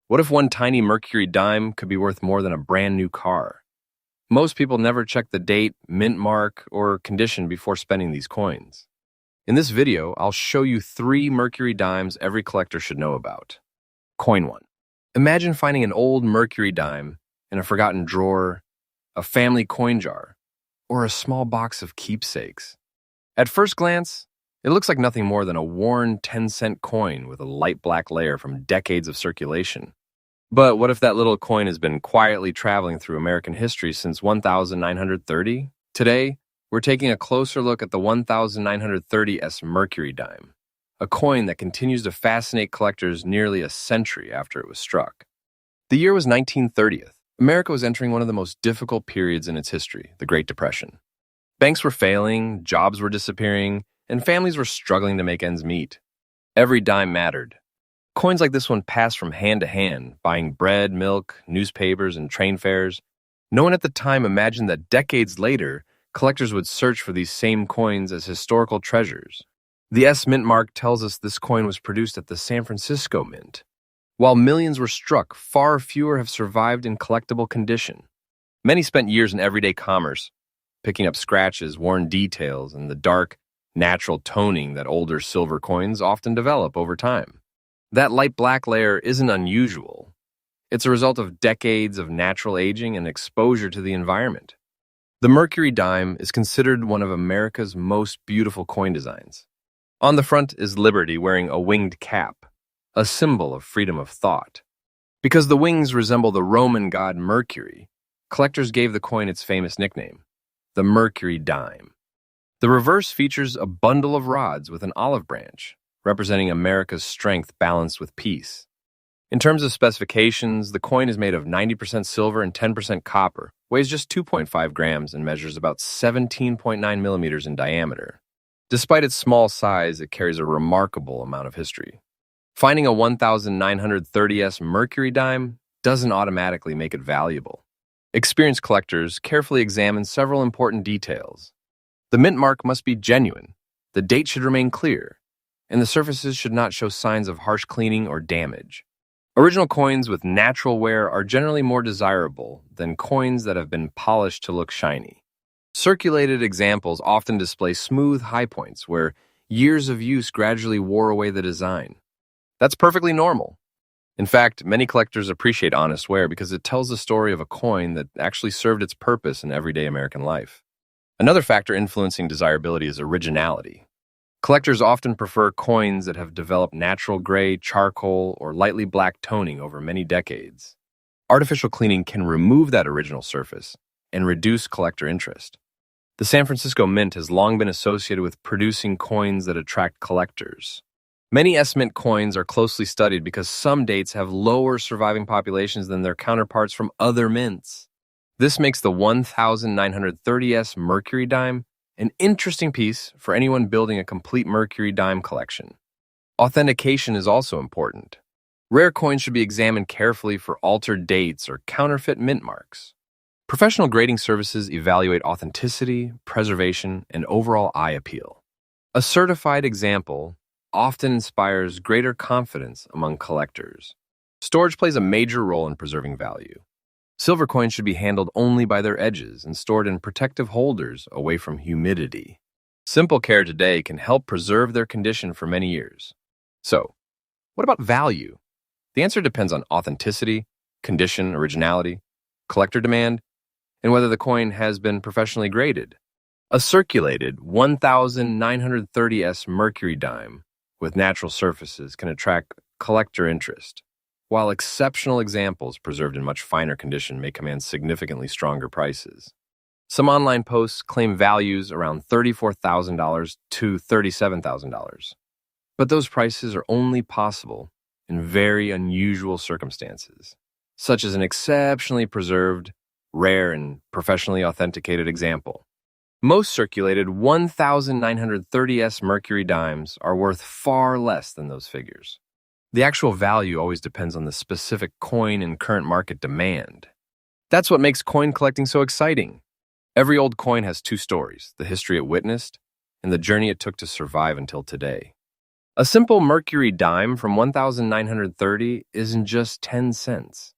What if one tiny Mercury dime could be worth more than a brand new car? Most people never check the date, mint mark, or condition before spending these coins. In this video, I'll show you 3 Mercury dimes every collector should know about. Coin 1. Imagine finding an old Mercury dime in a forgotten drawer, a family coin jar, or a small box of keepsakes. At first glance, it looks like nothing more than a worn 10-cent coin with a light black layer from decades of circulation. But what if that little coin has been quietly traveling through American history since 1930? Today, we're taking a closer look at the 1930s Mercury dime, a coin that continues to fascinate collectors nearly a century after it was struck. The year was 1930. America was entering one of the most difficult periods in its history, the Great Depression. Banks were failing, jobs were disappearing, and families were struggling to make ends meet. Every dime mattered. Coins like this one passed from hand to hand, buying bread, milk, newspapers, and train fares. No one at the time imagined that decades later, collectors would search for these same coins as historical treasures. The S mint mark tells us this coin was produced at the San Francisco Mint. While millions were struck, far fewer have survived in collectible condition. Many spent years in everyday commerce, picking up scratches, worn details, and the dark, natural toning that older silver coins often develop over time. That light black layer isn't unusual. It's a result of decades of natural aging and exposure to the environment. The Mercury dime is considered one of America's most beautiful coin designs. On the front is Liberty wearing a winged cap, a symbol of freedom of thought. Because the wings resemble the Roman god Mercury, collectors gave the coin its famous nickname, the Mercury dime. The reverse features a bundle of rods with an olive branch, representing America's strength balanced with peace. In terms of specifications, the coin is made of 90% silver and 10% copper, weighs just 2.5 grams, and measures about 17.9 millimeters in diameter. Despite its small size, it carries a remarkable amount of history. Finding a 1930s Mercury dime doesn't automatically make it valuable. Experienced collectors carefully examine several important details. The mint mark must be genuine, the date should remain clear, and the surfaces should not show signs of harsh cleaning or damage. Original coins with natural wear are generally more desirable than coins that have been polished to look shiny. Circulated examples often display smooth high points where years of use gradually wore away the design. That's perfectly normal. In fact, many collectors appreciate honest wear because it tells the story of a coin that actually served its purpose in everyday American life. Another factor influencing desirability is originality. Collectors often prefer coins that have developed natural gray, charcoal, or lightly black toning over many decades. Artificial cleaning can remove that original surface and reduce collector interest. The San Francisco Mint has long been associated with producing coins that attract collectors. Many S-Mint coins are closely studied because some dates have lower surviving populations than their counterparts from other mints. This makes the 1930s Mercury dime an interesting piece for anyone building a complete Mercury dime collection. Authentication is also important. Rare coins should be examined carefully for altered dates or counterfeit mint marks. Professional grading services evaluate authenticity, preservation, and overall eye appeal. A certified example often inspires greater confidence among collectors. Storage plays a major role in preserving value. Silver coins should be handled only by their edges and stored in protective holders away from humidity. Simple care today can help preserve their condition for many years. So, what about value? The answer depends on authenticity, condition, originality, collector demand, and whether the coin has been professionally graded. A circulated 1930s Mercury dime with natural surfaces can attract collector interest, while exceptional examples preserved in much finer condition may command significantly stronger prices. Some online posts claim values around $34,000 to $37,000, but those prices are only possible in very unusual circumstances, such as an exceptionally preserved, rare, and professionally authenticated example. Most circulated 1930s Mercury dimes are worth far less than those figures. The actual value always depends on the specific coin and current market demand. That's what makes coin collecting so exciting. Every old coin has 2 stories, the history it witnessed and the journey it took to survive until today. A simple Mercury dime from 1930 isn't just 10 cents.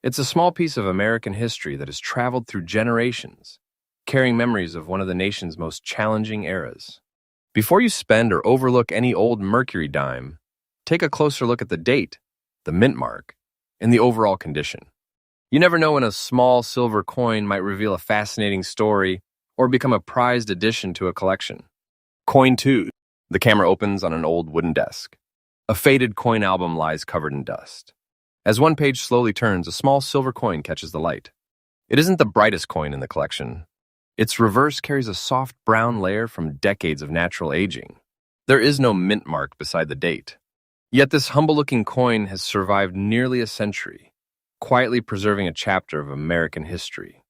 It's a small piece of American history that has traveled through generations, carrying memories of one of the nation's most challenging eras. Before you spend or overlook any old Mercury dime, take a closer look at the date, the mint mark, and the overall condition. You never know when a small silver coin might reveal a fascinating story or become a prized addition to a collection. Coin 2. The camera opens on an old wooden desk. A faded coin album lies covered in dust. As one page slowly turns, a small silver coin catches the light. It isn't the brightest coin in the collection. Its reverse carries a soft brown layer from decades of natural aging. There is no mint mark beside the date. Yet this humble-looking coin has survived nearly a century, quietly preserving a chapter of American history.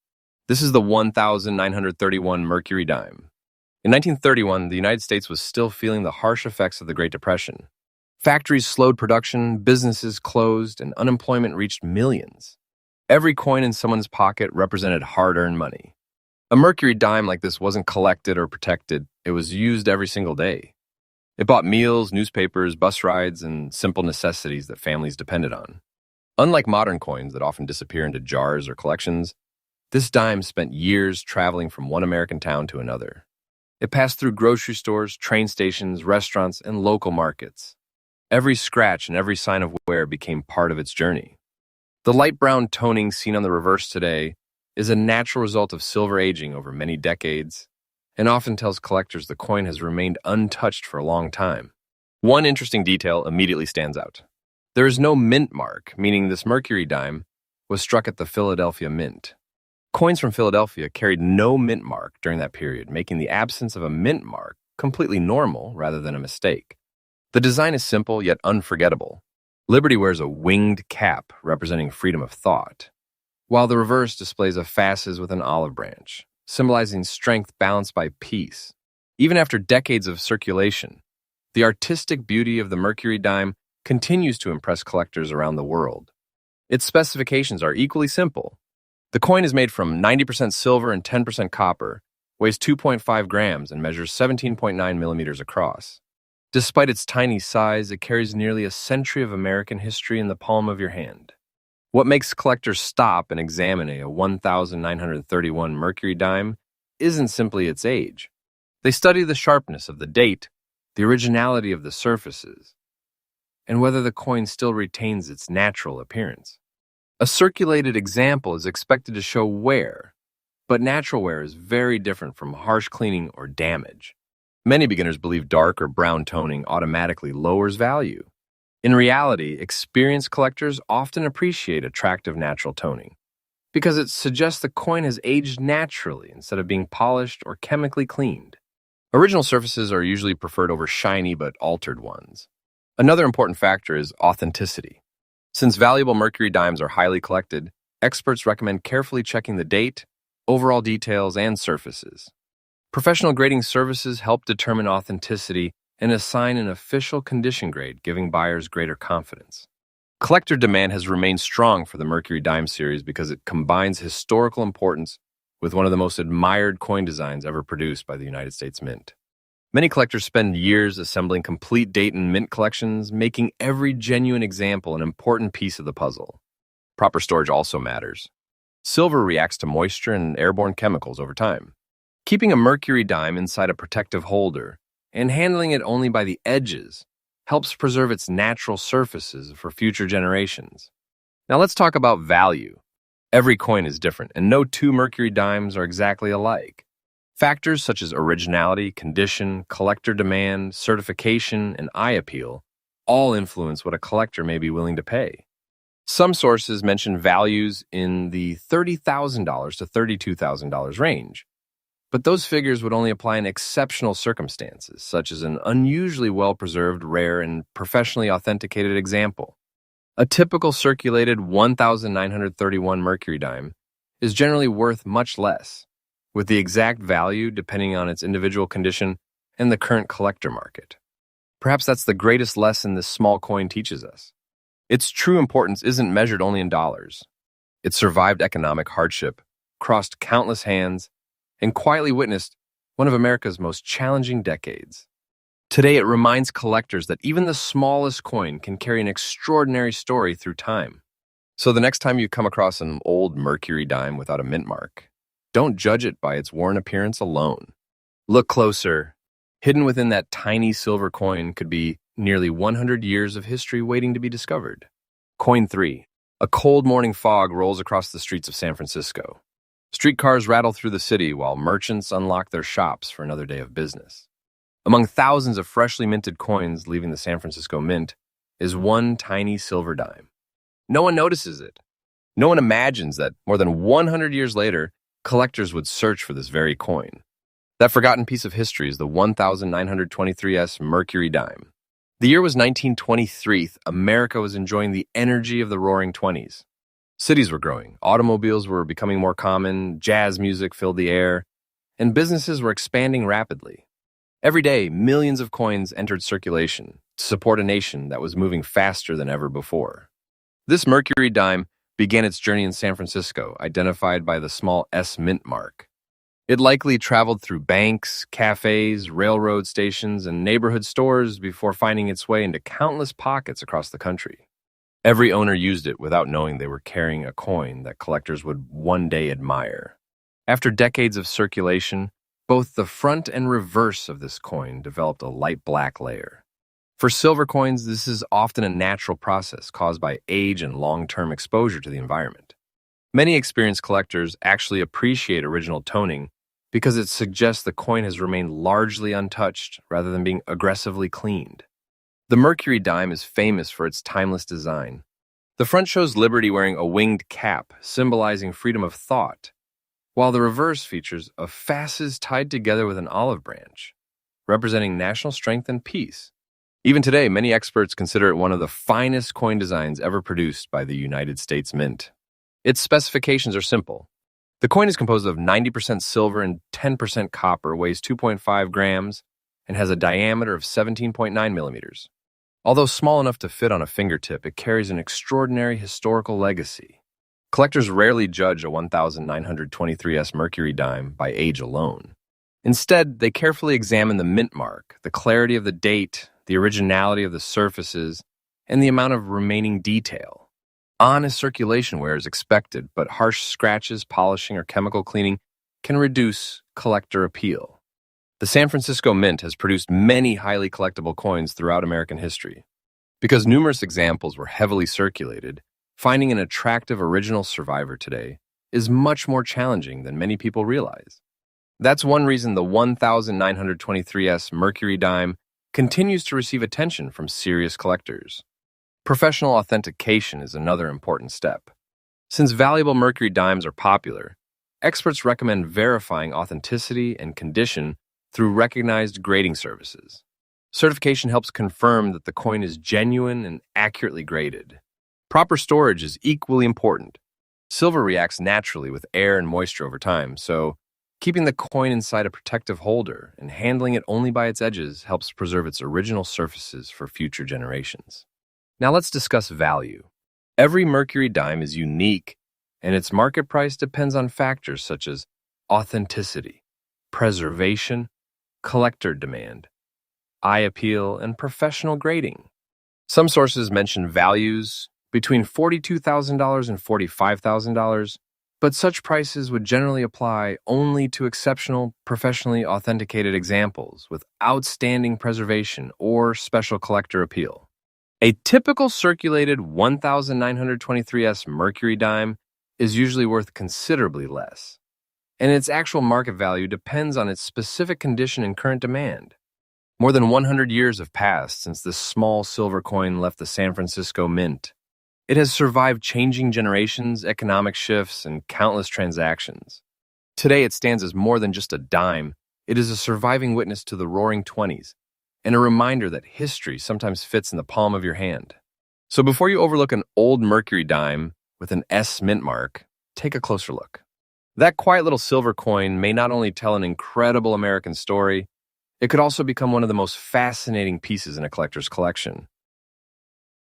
This is the 1931 Mercury dime. In 1931, the United States was still feeling the harsh effects of the Great Depression. Factories slowed production, businesses closed, and unemployment reached millions. Every coin in someone's pocket represented hard-earned money. A Mercury dime like this wasn't collected or protected, it was used every single day. It bought meals, newspapers, bus rides, and simple necessities that families depended on. Unlike modern coins that often disappear into jars or collections, this dime spent years traveling from one American town to another. It passed through grocery stores, train stations, restaurants, and local markets. Every scratch and every sign of wear became part of its journey. The light brown toning seen on the reverse today is a natural result of silver aging over many decades, and often tells collectors the coin has remained untouched for a long time. One interesting detail immediately stands out. There is no mint mark, meaning this Mercury dime was struck at the Philadelphia Mint. Coins from Philadelphia carried no mint mark during that period, making the absence of a mint mark completely normal rather than a mistake. The design is simple yet unforgettable. Liberty wears a winged cap representing freedom of thought, while the reverse displays a fasces with an olive branch, symbolizing strength balanced by peace. Even after decades of circulation, the artistic beauty of the Mercury dime continues to impress collectors around the world. Its specifications are equally simple. The coin is made from 90% silver and 10% copper, weighs 2.5 grams, and measures 17.9 millimeters across. Despite its tiny size, it carries nearly a century of American history in the palm of your hand. What makes collectors stop and examine a 1931 Mercury dime isn't simply its age. They study the sharpness of the date, the originality of the surfaces, and whether the coin still retains its natural appearance. A circulated example is expected to show wear, but natural wear is very different from harsh cleaning or damage. Many beginners believe dark or brown toning automatically lowers value. In reality, experienced collectors often appreciate attractive natural toning because it suggests the coin has aged naturally instead of being polished or chemically cleaned. Original surfaces are usually preferred over shiny but altered ones. Another important factor is authenticity. Since valuable Mercury dimes are highly collected, experts recommend carefully checking the date, overall details, and surfaces. Professional grading services help determine authenticity and assign an official condition grade, giving buyers greater confidence. Collector demand has remained strong for the Mercury dime series because it combines historical importance with one of the most admired coin designs ever produced by the United States Mint. Many collectors spend years assembling complete date and mint collections, making every genuine example an important piece of the puzzle. Proper storage also matters. Silver reacts to moisture and airborne chemicals over time. Keeping a Mercury dime inside a protective holder and handling it only by the edges helps preserve its natural surfaces for future generations. Now let's talk about value. Every coin is different, and no two Mercury dimes are exactly alike. Factors such as originality, condition, collector demand, certification, and eye appeal all influence what a collector may be willing to pay. Some sources mention values in the $30,000 to $32,000 range, but those figures would only apply in exceptional circumstances, such as an unusually well-preserved, rare, and professionally authenticated example. A typical circulated 1931 Mercury dime is generally worth much less, with the exact value depending on its individual condition and the current collector market. Perhaps that's the greatest lesson this small coin teaches us. Its true importance isn't measured only in dollars. It survived economic hardship, crossed countless hands, and quietly witnessed one of America's most challenging decades. Today, it reminds collectors that even the smallest coin can carry an extraordinary story through time. So the next time you come across an old Mercury dime without a mint mark, don't judge it by its worn appearance alone. Look closer. Hidden within that tiny silver coin could be nearly 100 years of history waiting to be discovered. Coin 3. A cold morning fog rolls across the streets of San Francisco. Streetcars rattle through the city while merchants unlock their shops for another day of business. Among thousands of freshly minted coins leaving the San Francisco Mint is one tiny silver dime. No one notices it. No one imagines that more than 100 years later, collectors would search for this very coin. That forgotten piece of history is the 1923S Mercury Dime. The year was 1923. America was enjoying the energy of the Roaring Twenties. Cities were growing, automobiles were becoming more common, jazz music filled the air, and businesses were expanding rapidly. Every day, millions of coins entered circulation to support a nation that was moving faster than ever before. This Mercury dime began its journey in San Francisco, identified by the small S mint mark. It likely traveled through banks, cafes, railroad stations, and neighborhood stores before finding its way into countless pockets across the country. Every owner used it without knowing they were carrying a coin that collectors would one day admire. After decades of circulation, both the front and reverse of this coin developed a light black layer. For silver coins, this is often a natural process caused by age and long-term exposure to the environment. Many experienced collectors actually appreciate original toning because it suggests the coin has remained largely untouched rather than being aggressively cleaned. The Mercury dime is famous for its timeless design. The front shows Liberty wearing a winged cap, symbolizing freedom of thought, while the reverse features a fasces tied together with an olive branch, representing national strength and peace. Even today, many experts consider it one of the finest coin designs ever produced by the United States Mint. Its specifications are simple. The coin is composed of 90% silver and 10% copper, weighs 2.5 grams, and has a diameter of 17.9 millimeters. Although small enough to fit on a fingertip, it carries an extraordinary historical legacy. Collectors rarely judge a 1923S Mercury dime by age alone. Instead, they carefully examine the mint mark, the clarity of the date, the originality of the surfaces, and the amount of remaining detail. Honest circulation wear is expected, but harsh scratches, polishing, or chemical cleaning can reduce collector appeal. The San Francisco Mint has produced many highly collectible coins throughout American history. Because numerous examples were heavily circulated, finding an attractive original survivor today is much more challenging than many people realize. That's one reason the 1923S Mercury dime continues to receive attention from serious collectors. Professional authentication is another important step. Since valuable Mercury dimes are popular, experts recommend verifying authenticity and condition through recognized grading services. Certification helps confirm that the coin is genuine and accurately graded. Proper storage is equally important. Silver reacts naturally with air and moisture over time, so keeping the coin inside a protective holder and handling it only by its edges helps preserve its original surfaces for future generations. Now let's discuss value. Every Mercury dime is unique, and its market price depends on factors such as authenticity, preservation, collector demand, eye appeal, and professional grading. Some sources mention values between $42,000 and $45,000, but such prices would generally apply only to exceptional, professionally authenticated examples with outstanding preservation or special collector appeal. A typical circulated 1923S Mercury dime is usually worth considerably less, and its actual market value depends on its specific condition and current demand. More than 100 years have passed since this small silver coin left the San Francisco Mint. It has survived changing generations, economic shifts, and countless transactions. Today, it stands as more than just a dime. It is a surviving witness to the Roaring Twenties, and a reminder that history sometimes fits in the palm of your hand. So before you overlook an old Mercury dime with an S mint mark, take a closer look. That quiet little silver coin may not only tell an incredible American story, it could also become one of the most fascinating pieces in a collector's collection.